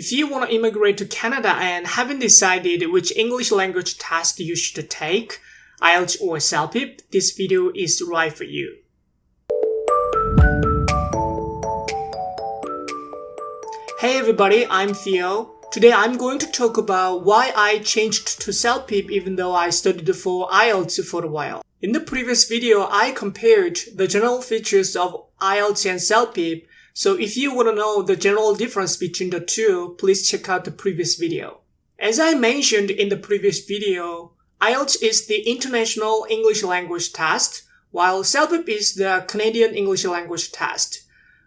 If you want to immigrate to Canada and haven't decided which English language test you should take, IELTS or CELPIP, this video is right for you. Hey everybody, I'm Theo. Today I'm going to talk about why I changed to CELPIP even though I studied for IELTS for a while. In the previous video, I compared the general features of IELTS and CELPIP, so if you want to know the general difference between the two, please check out the previous video. As I mentioned in the previous video, IELTS is the International English Language Test, while CELPIP is the Canadian English Language Test.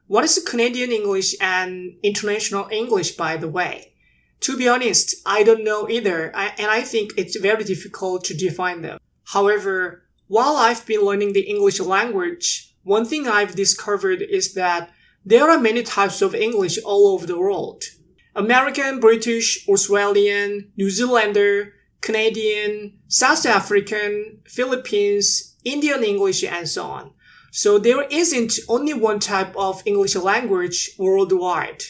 What is Canadian English and International English, by the way? To be honest, I don't know either, and I think it's very difficult to define them. However, while I've been learning the English language, one thing I've discovered is that there are many types of English all over the world. American, British, Australian, New Zealander, Canadian, South African, Philippines, Indian English, and so on. So there isn't only one type of English language worldwide.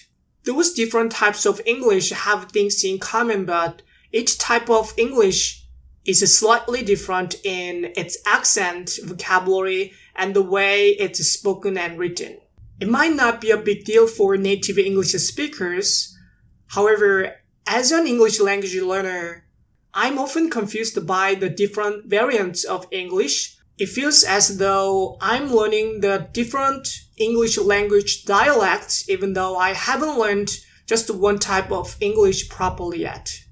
Those different types of English have things in common, but each type of English is slightly different in its accent, vocabulary, and the way it's spoken and written. It might not be a big deal for native English speakers. However, as an English language learner, I'm often confused by the different variants of English. It feels as though I'm learning the different English language dialects even though I haven't learned just one type of English properly yet.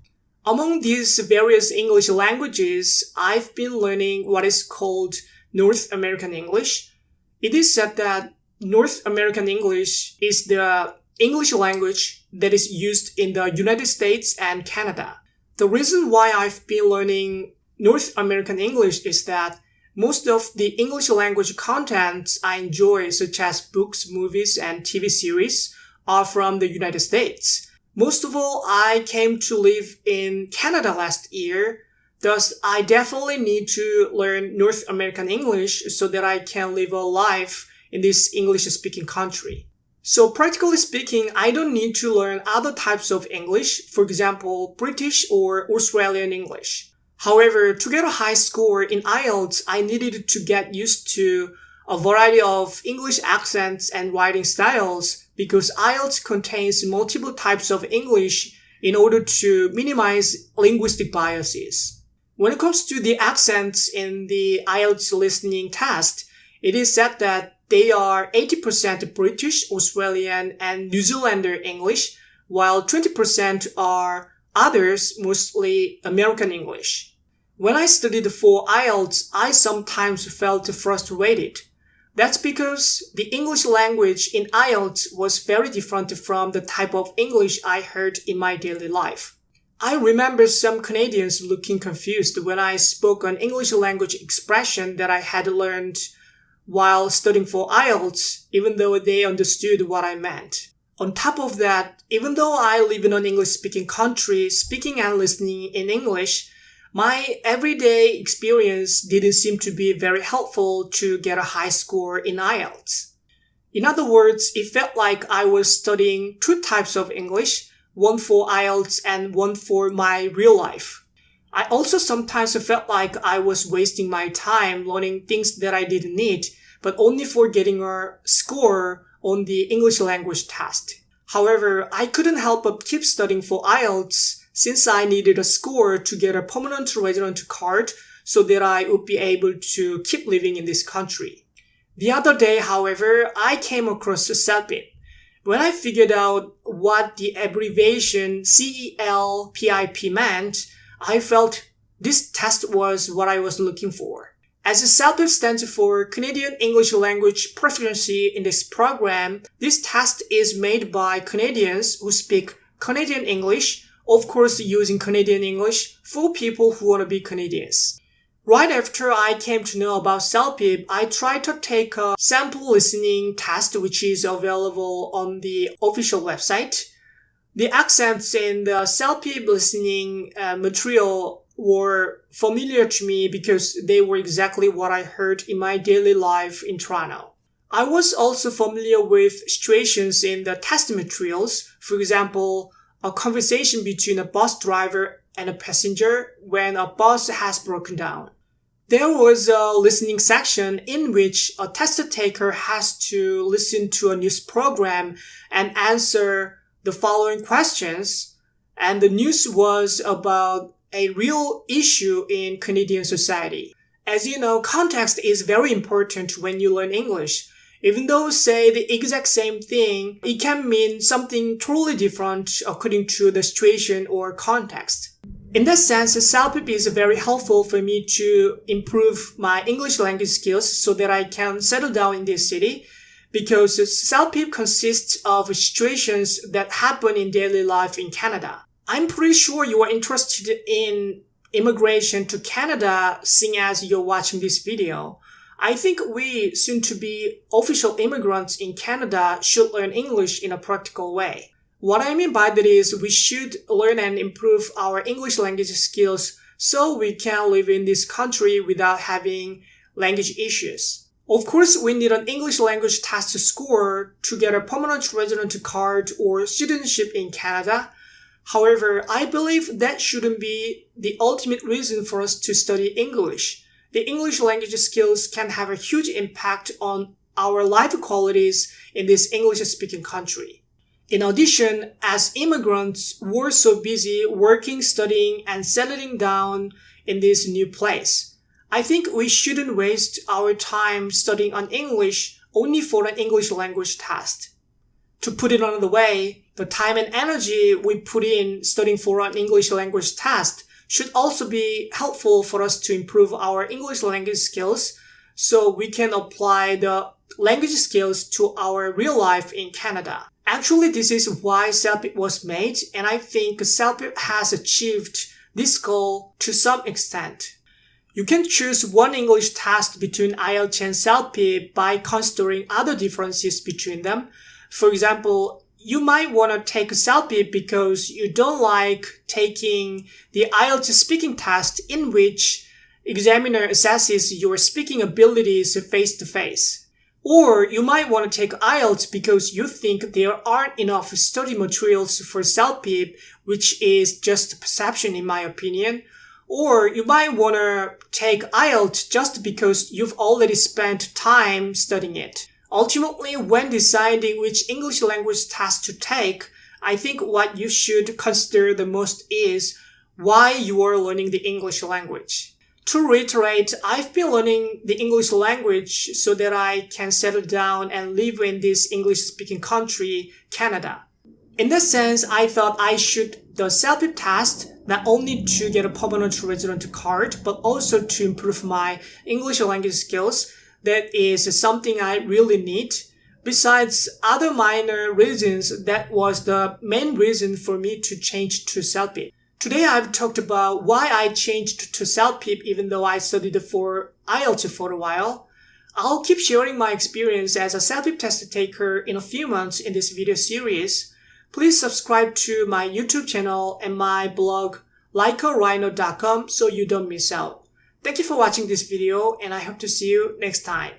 Among these various English languages, I've been learning what is called North American English. It is said that North American English is the English language that is used in the United States and Canada. The reason why I've been learning North American English is that most of the English language contents I enjoy, such as books, movies, and TV series, are from the United States. Most of all, I came to live in Canada last year, thus I definitely need to learn North American English so that I can live a life in this English-speaking country. So practically speaking, I don't need to learn other types of English, for example, British or Australian English. However, to get a high score in IELTS, I needed to get used to a variety of English accents and writing styles because IELTS contains multiple types of English in order to minimize linguistic biases. When it comes to the accents in the IELTS listening test, it is said that they are 80% British, Australian, and New Zealander English, while 20% are others, mostly American English. When I studied for IELTS, I sometimes felt frustrated. That's because the English language in IELTS was very different from the type of English I heard in my daily life. I remember some Canadians looking confused when I spoke an English language expression that I had learned while studying for IELTS, even though they understood what I meant. On top of that, even though I live in an English-speaking country, speaking and listening in English, my everyday experience didn't seem to be very helpful to get a high score in IELTS. In other words, it felt like I was studying two types of English, one for IELTS and one for my real life. I also sometimes felt like I was wasting my time learning things that I didn't need, but only for getting a score on the English language test. However, I couldn't help but keep studying for IELTS since I needed a score to get a permanent resident card so that I would be able to keep living in this country. The other day, however, I came across CELPIP. When I figured out what the abbreviation CELPIP meant, I felt this test was what I was looking for. As CELPIP stands for Canadian English Language Proficiency Index Program, this test is made by Canadians who speak Canadian English, of course using Canadian English for people who want to be Canadians. Right after I came to know about CELPIP, I tried to take a sample listening test which is available on the official website. The accents in the CELPIP listening material were familiar to me because they were exactly what I heard in my daily life in Toronto. I was also familiar with situations in the test materials. For example, a conversation between a bus driver and a passenger when a bus has broken down. There was a listening section in which a test taker has to listen to a news program and answer the following questions. And the news was about a real issue in Canadian society. As you know, context is very important when you learn English. Even though say the exact same thing, it can mean something totally different according to the situation or context. In that sense, CELPIP is very helpful for me to improve my English language skills so that I can settle down in this city, because CELPIP consists of situations that happen in daily life in Canada. I'm pretty sure you are interested in immigration to Canada, seeing as you're watching this video. I think we, soon to be official immigrants in Canada, should learn English in a practical way. What I mean by that is we should learn and improve our English language skills so we can live in this country without having language issues. Of course, we need an English language test score to get a permanent resident card or citizenship in Canada. However, I believe that shouldn't be the ultimate reason for us to study English. The English language skills can have a huge impact on our life qualities in this English-speaking country. In addition, as immigrants, we're so busy working, studying, and settling down in this new place. I think we shouldn't waste our time studying on English only for an English language test. To put it another way, the time and energy we put in studying for an English language test should also be helpful for us to improve our English language skills so we can apply the language skills to our real life in Canada. Actually, this is why CELPIP was made, and I think CELPIP has achieved this goal to some extent. You can choose one English test between IELTS and CELPIP by considering other differences between them. For example, you might want to take CELPIP because you don't like taking the IELTS speaking test in which examiner assesses your speaking abilities face to face. Or you might want to take IELTS because you think there aren't enough study materials for CELPIP, which is just perception in my opinion. Or you might want to take IELTS just because you've already spent time studying it. Ultimately, when deciding which English language test to take, I think what you should consider the most is why you are learning the English language. To reiterate, I've been learning the English language so that I can settle down and live in this English-speaking country, Canada. In that sense, I thought I should the CELPIP test not only to get a permanent resident card, but also to improve my English language skills. That is something I really need. Besides other minor reasons, that was the main reason for me to change to CELPIP. Today I've talked about why I changed to CELPIP even though I studied for IELTS for a while. I'll keep sharing my experience as a CELPIP test taker in a few months in this video series. Please subscribe to my YouTube channel and my blog likearhino.com so you don't miss out. Thank you for watching this video and I hope to see you next time.